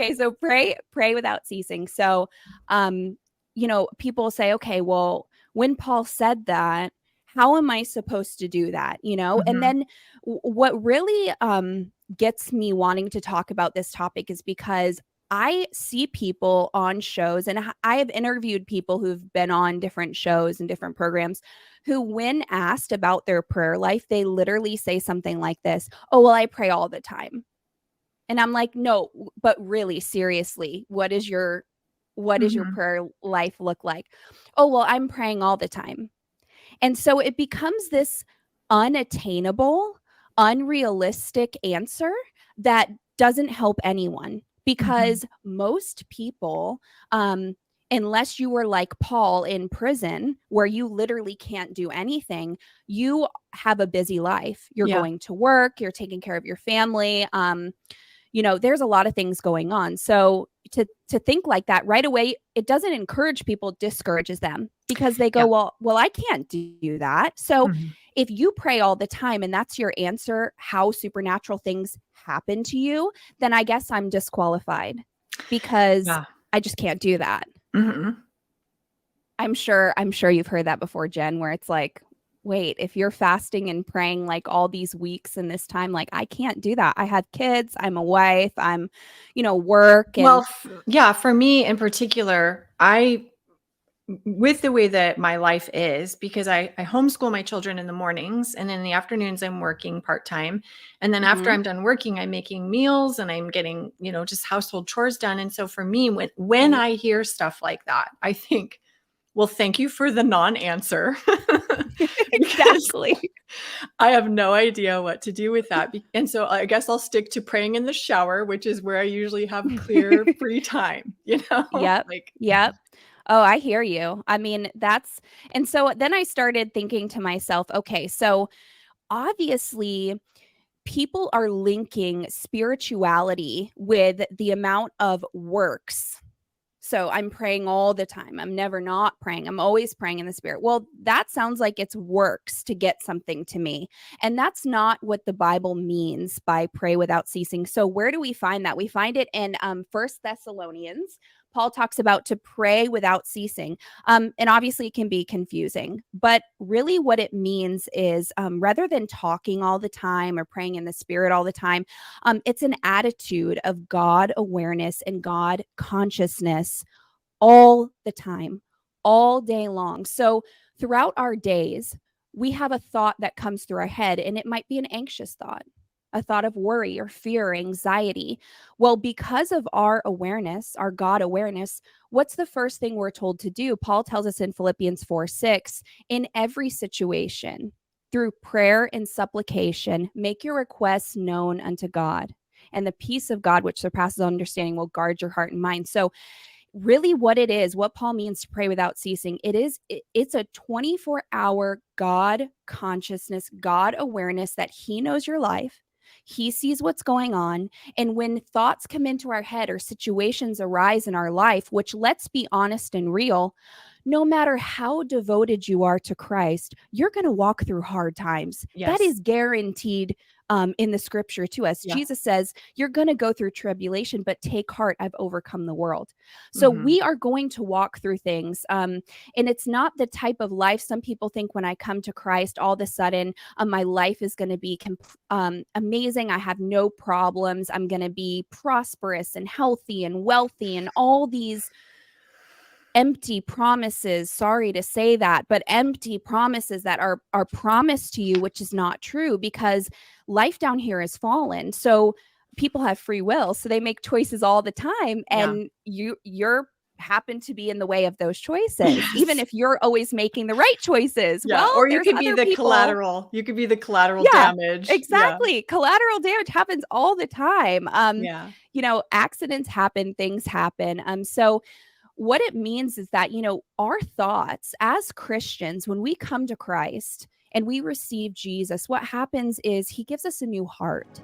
Okay, so pray without ceasing. So, people say, okay, well, when Paul said that, how am I supposed to do that? And then what really gets me wanting to talk about this topic is because I see people on shows, and I have interviewed people who've been on different shows and different programs who, when asked about their prayer life, they literally say something like this: oh, well, I pray all the time. And I'm like, no, but really, seriously, what is your prayer life look like? Oh, well, I'm praying all the time. And so it becomes this unattainable, unrealistic answer that doesn't help anyone, because most people, unless you were like Paul in prison, where you literally can't do anything, you have a busy life. You're going to work, you're taking care of your family. There's a lot of things going on. So to think like that right away, it doesn't encourage people, it discourages them, because they go, well, I can't do that. So if you pray all the time and that's your answer, how supernatural things happen to you, then I guess I'm disqualified, because I just can't do that. I'm sure you've heard that before, Jen, where it's like, wait, if you're fasting and praying like all these weeks and this time, like, I can't do that. I have kids, I'm a wife, I'm, work. And for me in particular, with the way that my life is, because I homeschool my children in the mornings, and in the afternoons I'm working part-time. And then after I'm done working, I'm making meals and I'm getting, just household chores done. And so for me, when I hear stuff like that, I think, well, thank you for the non-answer. Exactly. I have no idea what to do with that. And so I guess I'll stick to praying in the shower, which is where I usually have clear free time, Yep. Yep. Oh, I hear you. I mean, and so then I started thinking to myself, okay, so obviously people are linking spirituality with the amount of works. So I'm praying all the time. I'm never not praying. I'm always praying in the spirit. Well, that sounds like it's works to get something to me. And that's not what the Bible means by pray without ceasing. So where do we find that? We find it in 1 Thessalonians. Paul talks about to pray without ceasing. And obviously it can be confusing, but really what it means is rather than talking all the time or praying in the spirit all the time, it's an attitude of God awareness and God consciousness all the time, all day long. So throughout our days, we have a thought that comes through our head, and it might be an anxious thought, a thought of worry or fear or anxiety. Well, because of our awareness, our God awareness, what's the first thing we're told to do? Paul tells us in Philippians 4:6, in every situation, through prayer and supplication, make your requests known unto God, and the peace of God, which surpasses understanding, will guard your heart and mind. So really what it is, what Paul means to pray without ceasing, it's a 24-hour God consciousness, God awareness that he knows your life. He sees what's going on. And when thoughts come into our head or situations arise in our life, which, let's be honest and real, no matter how devoted you are to Christ, you're going to walk through hard times. Yes. That is guaranteed in the scripture to us. Yeah. Jesus says, you're going to go through tribulation, but take heart, I've overcome the world. So we are going to walk through things. And it's not the type of life some people think when I come to Christ, all of a sudden, my life is going to be amazing. I have no problems. I'm going to be prosperous and healthy and wealthy and all these empty promises. Sorry to say that, but empty promises that are promised to you, which is not true, because life down here is fallen. So people have free will, so they make choices all the time, and you're happen to be in the way of those choices, even if you're always making the right choices. Yeah. Well, or you could be the collateral. You could be the collateral damage. Exactly. Yeah. Collateral damage happens all the time. Accidents happen, things happen. So what it means is that, our thoughts as Christians, when we come to Christ and we receive Jesus, what happens is he gives us a new heart.